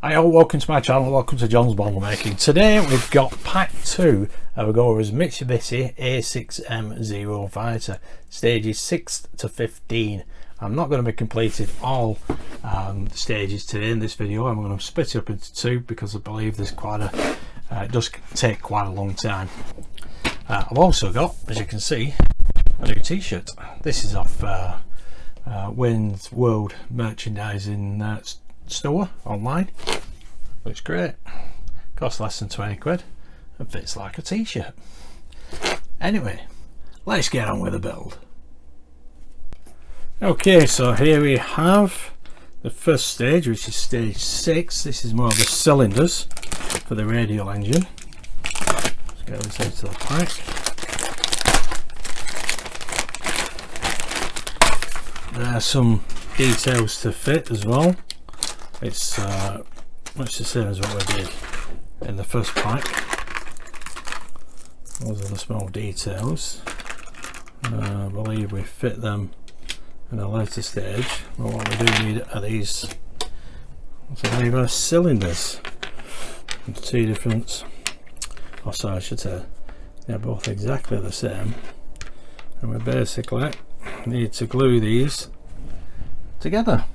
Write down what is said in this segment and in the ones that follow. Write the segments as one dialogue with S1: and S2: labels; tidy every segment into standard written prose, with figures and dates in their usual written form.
S1: Hi all, welcome to my channel, welcome to John's Bottle Making. Today we've got pack 2 of Agora's Mitsubishi A6M Zero Fighter, stages 6 to 15. I'm not going to be completing all stages today in this video. I'm going to split it up into two because I believe there's quite a, it does take quite a long time. I've also got, as you can see, a new t-shirt. This is off Wayne's World Merchandising store online. Looks great, costs less than 20 quid and fits like a t-shirt. Anyway, let's get on with the build. Okay, so here we have the first stage, which is stage 6. This is more of the cylinders for the radial engine. Let's get this into the pack. There are some details to fit as well. It's much the same as what we did in the first pack. Those are the small details. I believe we fit them in a later stage, but what we do need are these, I believe, are cylinders. Two different, oh sorry, I should say they're both exactly the same, and we basically need to glue these together.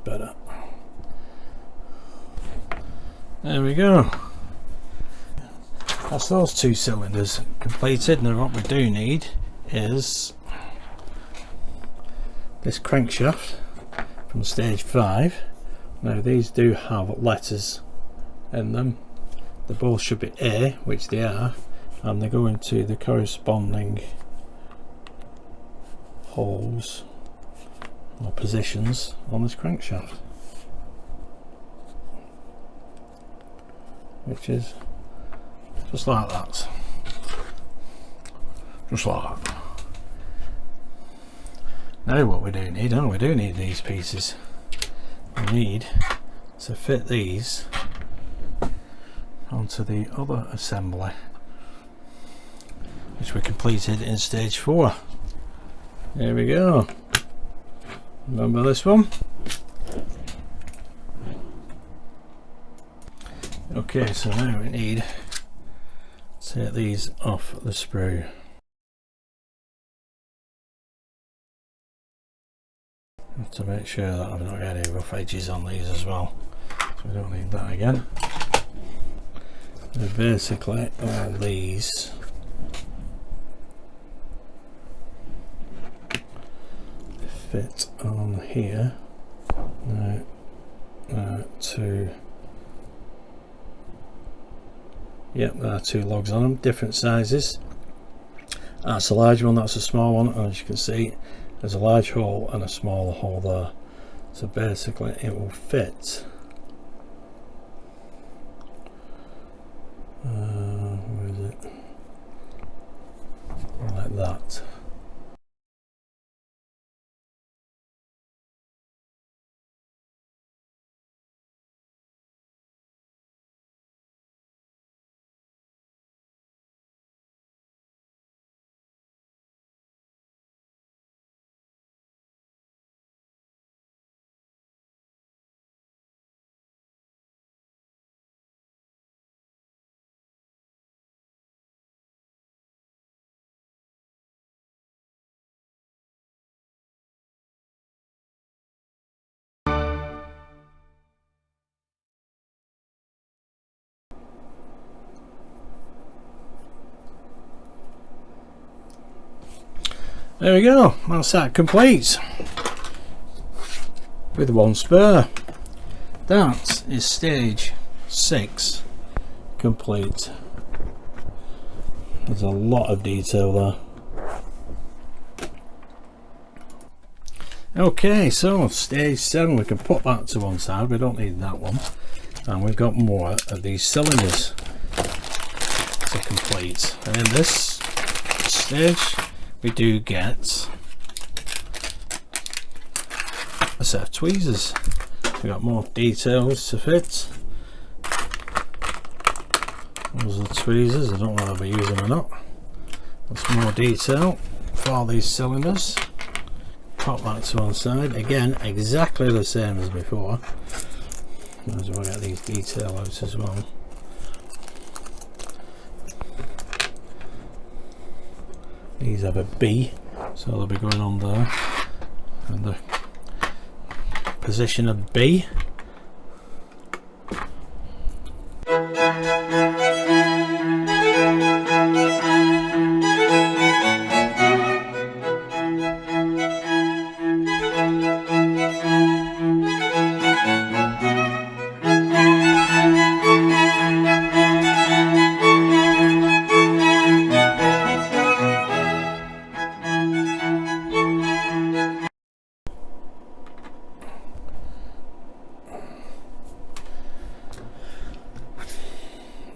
S1: Better. There we go. That's those two cylinders completed. Now what we do need is this crankshaft from stage 5. Now these do have letters in them. They both should be A, which they are, and they go into the corresponding holes or positions on this crankshaft, which is just like that, just like that. Now what we do need, we do need these pieces. We need to fit these onto the other assembly, which we completed in stage 4. There we go. Remember this one? Okay, so now we need to take these off the sprue. Have to make sure that I've not got any rough edges on these as well, so we don't need that again. And basically all these fit on here. Yep, there are 2 logs on them, different sizes. That's a large one, that's a small one, and as you can see there's a large hole and a smaller hole there, so basically it will fit where is it, like that. There we go, that's that complete with one spare. That is stage 6 complete. There's a lot of detail there. Okay, so stage 7, we can put that to one side, we don't need that one. And we've got more of these cylinders to complete. And in this stage, we do get a set of tweezers. We've got more details to fit. Those are the tweezers, I don't know if I use them or not. That's more detail for these cylinders. Pop that to one side. Again, exactly the same as before. Might as well get these detail out as well. These have a B, so they'll be going on there. And the position of B.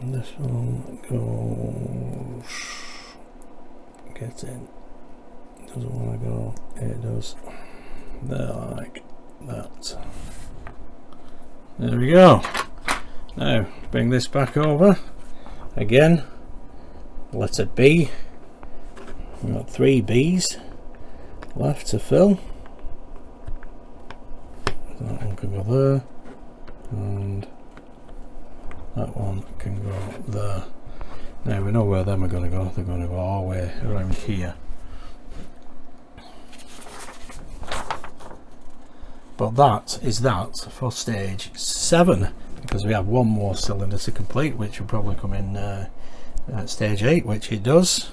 S1: This one goes, gets in, doesn't want to go, it does, there like that. There we go. Now bring this back over, again, letter B, we've got 3 B's left to fill. That one can go there, and that one can go there. Now we know where them are going to go. They're going to go all the way around here. But that is that for stage 7, because we have one more cylinder to complete, which will probably come in at stage 8, which it does.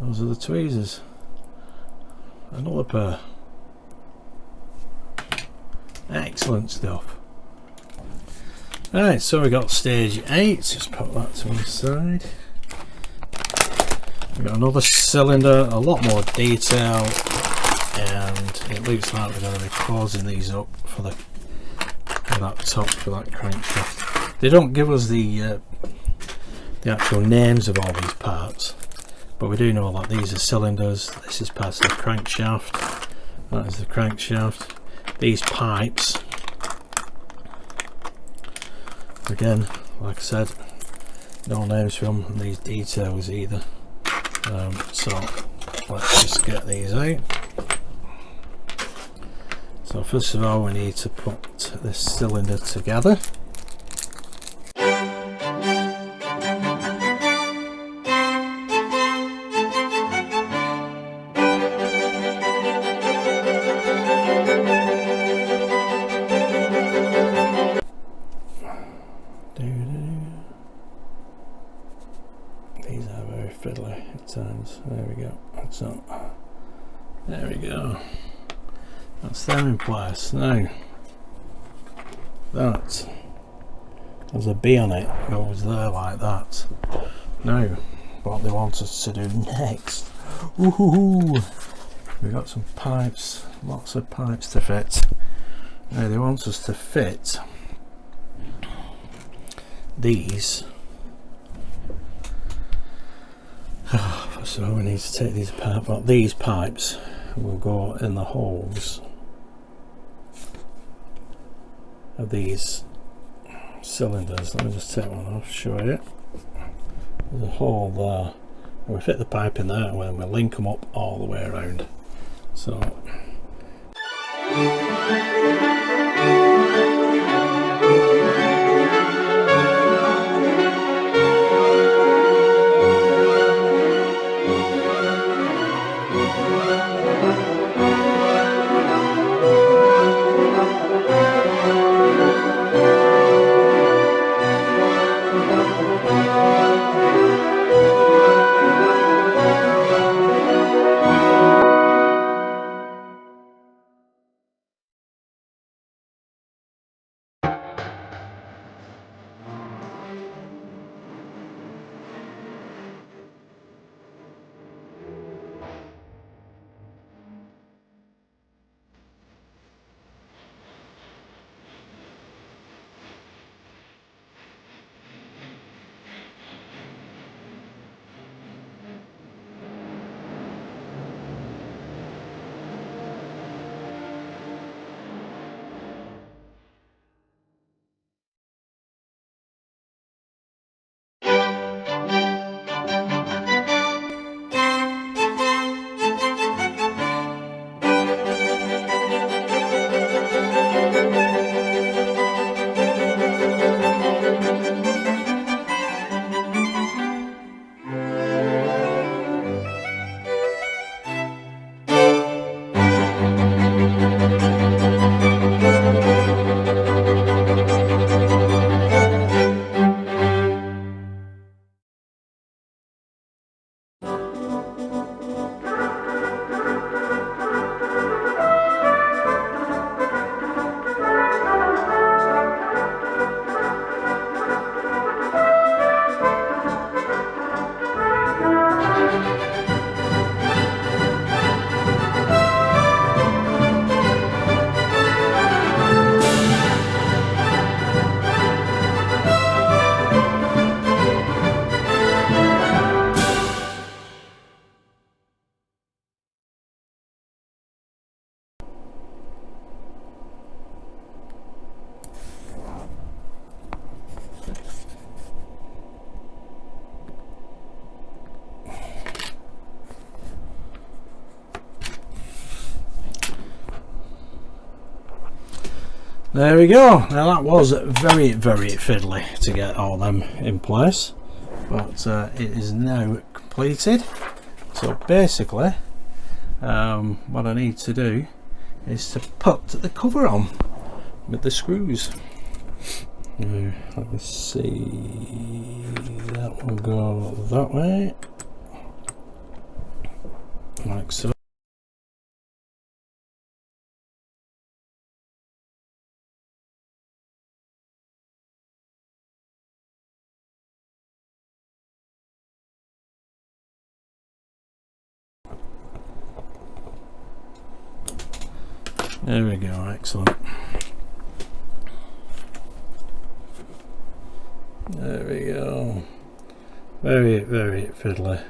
S1: Those are the tweezers. Another pair. Excellent stuff. Right, so we got stage 8, just put that to one side. We got another cylinder, a lot more detail, and it looks like we're going to be closing these up for that top, for that crankshaft. They don't give us the actual names of all these parts, but we do know that these are cylinders. This is part of the crankshaft, that is the crankshaft. These pipes, again, like I said, no names from these details either. So let's just get these out. So first of all, we need to put this cylinder together. These are very fiddly at times. There we go. So there we go. That's them in place. Now that there's a B on it, goes there like that. Now what they want us to do next. Woohoo! We've got some pipes, lots of pipes to fit. Now they want us to fit these. So we need to take these apart, but these pipes will go in the holes of these cylinders. Let me just take one off, show you. There's a hole there, and we fit the pipe in there, and then we link them up all the way around. So There we go. Now that was very fiddly to get all them in place, but it is now completed. So basically what I need to do is to put the cover on with the screws. Now, let me see, that will go that way, like so. There we go, excellent. There we go. Very fiddly.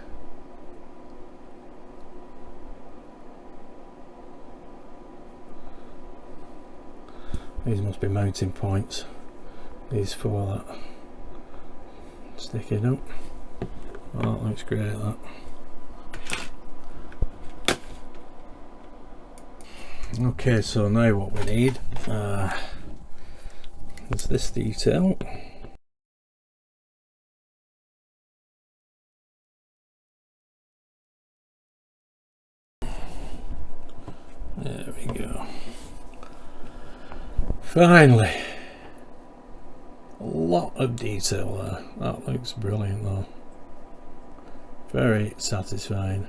S1: These must be mounting points. These four that sticking up. Oh, that looks great, that. Okay, so now what we need is this detail. There we go. Finally, a lot of detail there. That looks brilliant though. Very satisfying.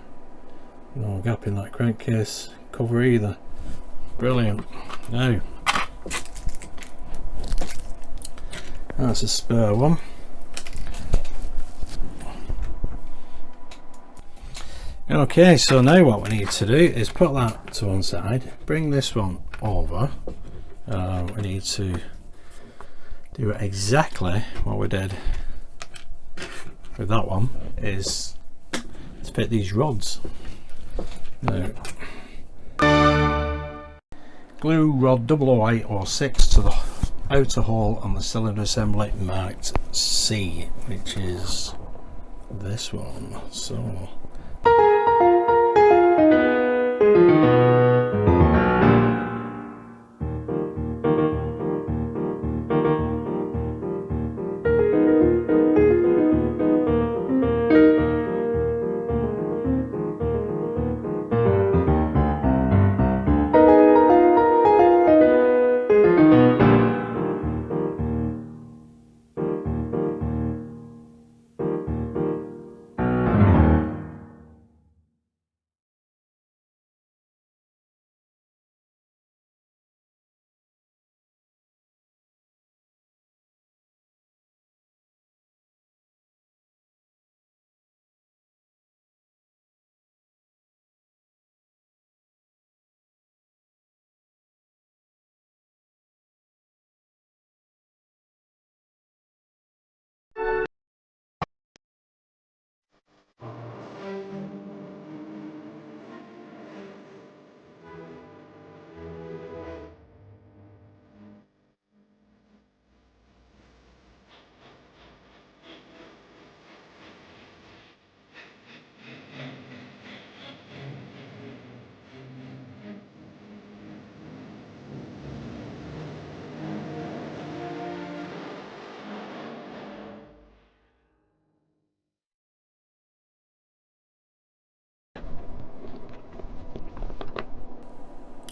S1: No gap in that crankcase cover either. Brilliant. Now, that's a spare one. Okay, so now what we need to do is put that to one side, bring this one over. We need to do exactly what we did with that one, is to fit these rods. Now, glue rod 008 or 6 to the outer hole on the cylinder assembly marked C, which is this one. So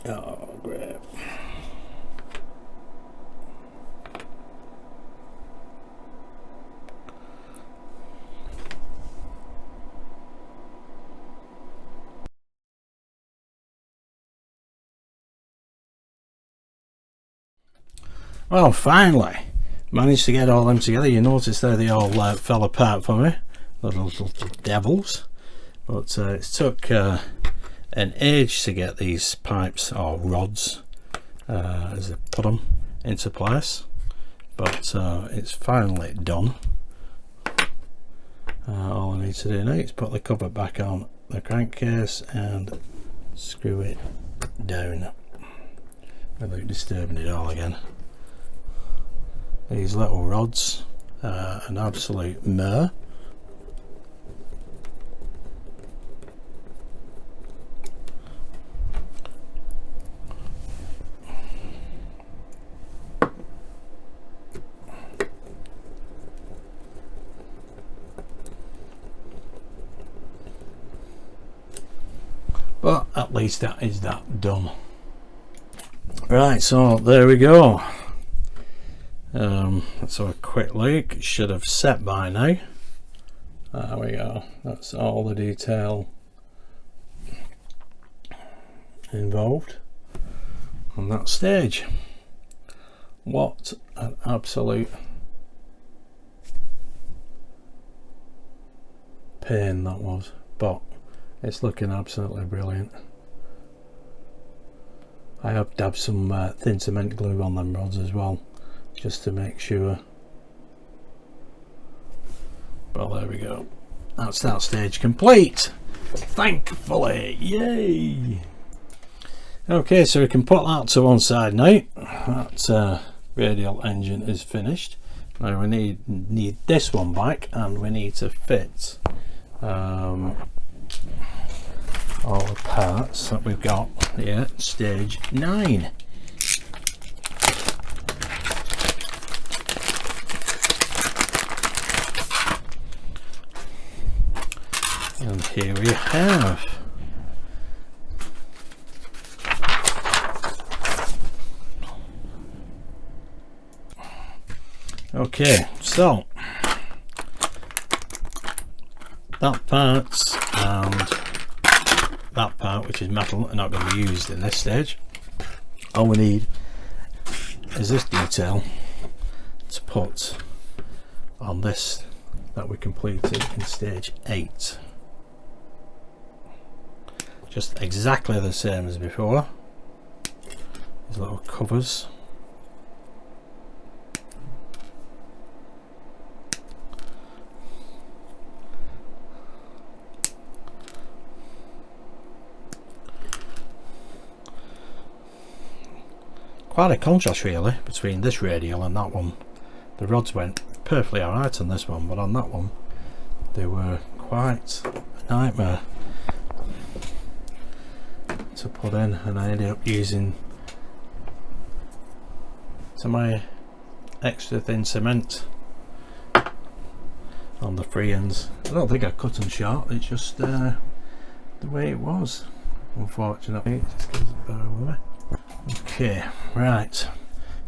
S1: oh, great. Well, finally managed to get all them together. You notice there they all fell apart for me, little devils, but it took an age to get these pipes or rods as they put them into place, but it's finally done. All I need to do now is put the cover back on the crankcase and screw it down without disturbing it all again. These little rods are an absolute mare. but at least that is that done. Right, so there we go. Let's have a quick look. It should have set by now. There we go. That's all the detail involved on that stage. What an absolute pain that was, but it's looking absolutely brilliant. I have dabbed some thin cement glue on them rods as well, just to make sure. But there we go. That's that stage complete, thankfully. Yay! Okay, so we can put that to one side now. That radial engine is finished. Now we need this one back, and we need to fit all the parts that we've got here, stage 9. And here we have. Okay, so that part and that part, which is metal, are not going to be used in this stage. All we need is this detail to put on this that we completed in stage 8. Just exactly the same as before. These little covers. Quite a contrast really between this radial and that one. The rods went perfectly alright on this one, but on that one they were quite a nightmare to put in, and I ended up using some of my extra thin cement on the free ends. I don't think I cut them short, it's just the way it was, unfortunately. Just bear with me. Okay, right,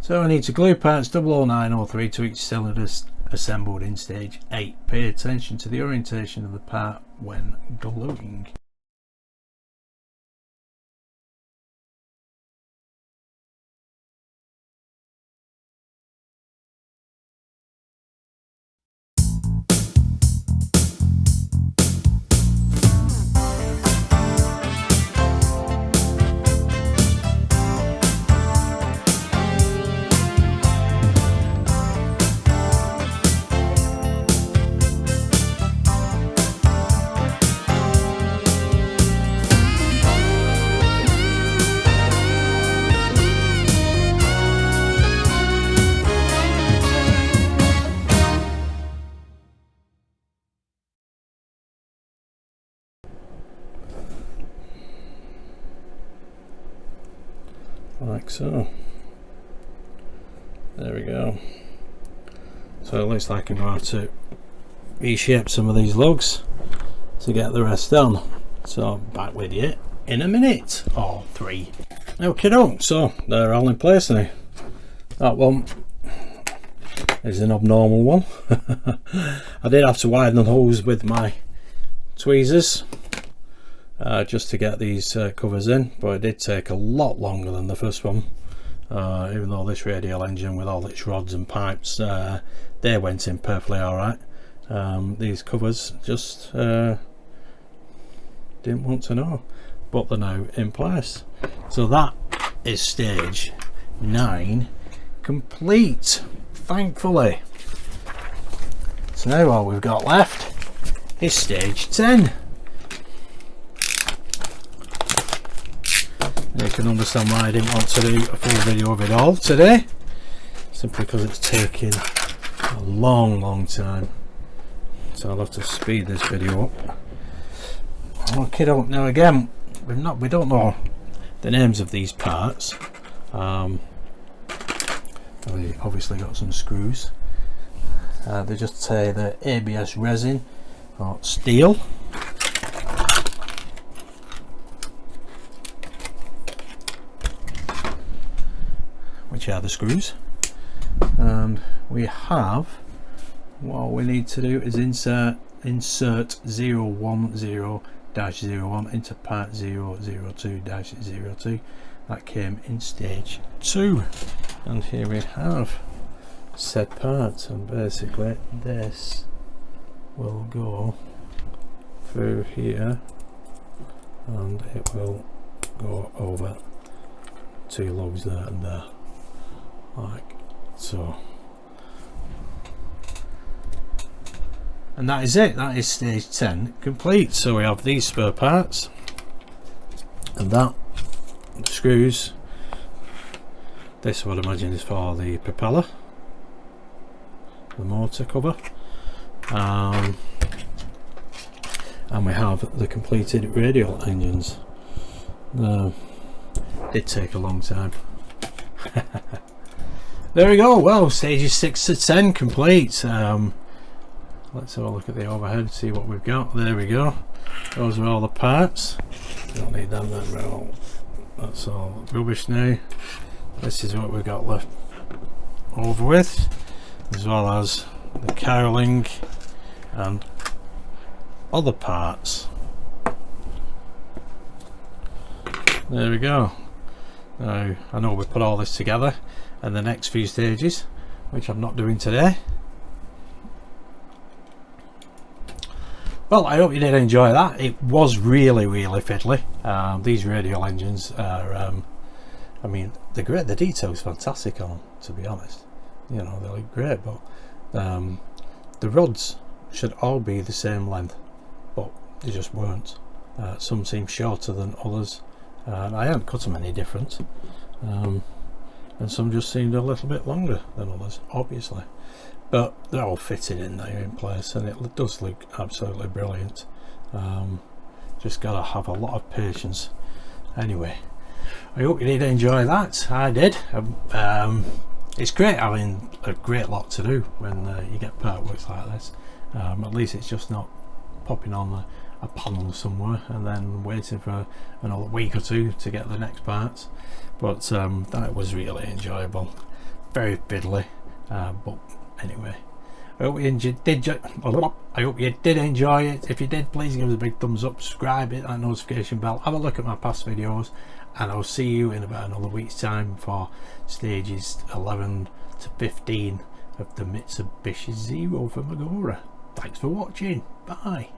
S1: so I need to glue parts 00903 to each cylinder assembled in stage 8. Pay attention to the orientation of the part when gluing. Like so. There we go. So it looks like I'm going to have to reshape some of these lugs to get the rest done. So back with you in a minute or 3. Okay, so they're all in place now. That one is an abnormal one. I did have to widen the hose with my tweezers just to get these covers in, but it did take a lot longer than the first one. Even though this radial engine with all its rods and pipes, they went in perfectly alright. These covers just didn't want to know, but they're now in place. So that is stage 9 complete, thankfully. So now all we've got left is stage 10. You can understand why I didn't want to do a full video of it all today, simply because it's taking a long time. So I'll have to speed this video up. Okay, now again, we don't know the names of these parts. We obviously got some screws. They just say the ABS resin or steel. which are the screws, and we have, what we need to do is insert 010-01 into part 002-02. That came in stage 2, and here we have said part, and basically this will go through here and it will go over 2 lugs there and there, like so. And that is it. That is stage 10 complete. So we have these spare parts, and that screws. This I would imagine is for the propeller, the motor cover, and we have the completed radial engines. Did take a long time. There we go. Well, stages 6 to 10 complete. Let's have a look at the overhead, see what we've got. There we go. Those are all the parts. Don't need them, that's all rubbish now. This is what we've got left over with, as well as the cowling and other parts. There we go. Now, I know we put all this together in the next few stages, which I'm not doing today. Well, I hope you did enjoy that. It was really fiddly. These radial engines are, I mean, they're great. The detail's fantastic on them, to be honest. You know, they look great, but the rods should all be the same length, but they just weren't. Some seem shorter than others. I hadn't cut them any different, and some just seemed a little bit longer than others, obviously. But they're all fitted in there in place, and it does look absolutely brilliant. Just gotta have a lot of patience. Anyway, I hope you did enjoy that. I did. It's great having a great lot to do when you get part works like this. At least it's just not popping on a panel somewhere and then waiting for another week or two to get the next parts. But that was really enjoyable. Very fiddly, but anyway, I hope you did enjoy it. If you did, please give us a big thumbs up, subscribe, hit that notification bell, have a look at my past videos, and I'll see you in about another week's time for stages 11 to 15 of the Mitsubishi Zero from Agora. Thanks for watching. Bye.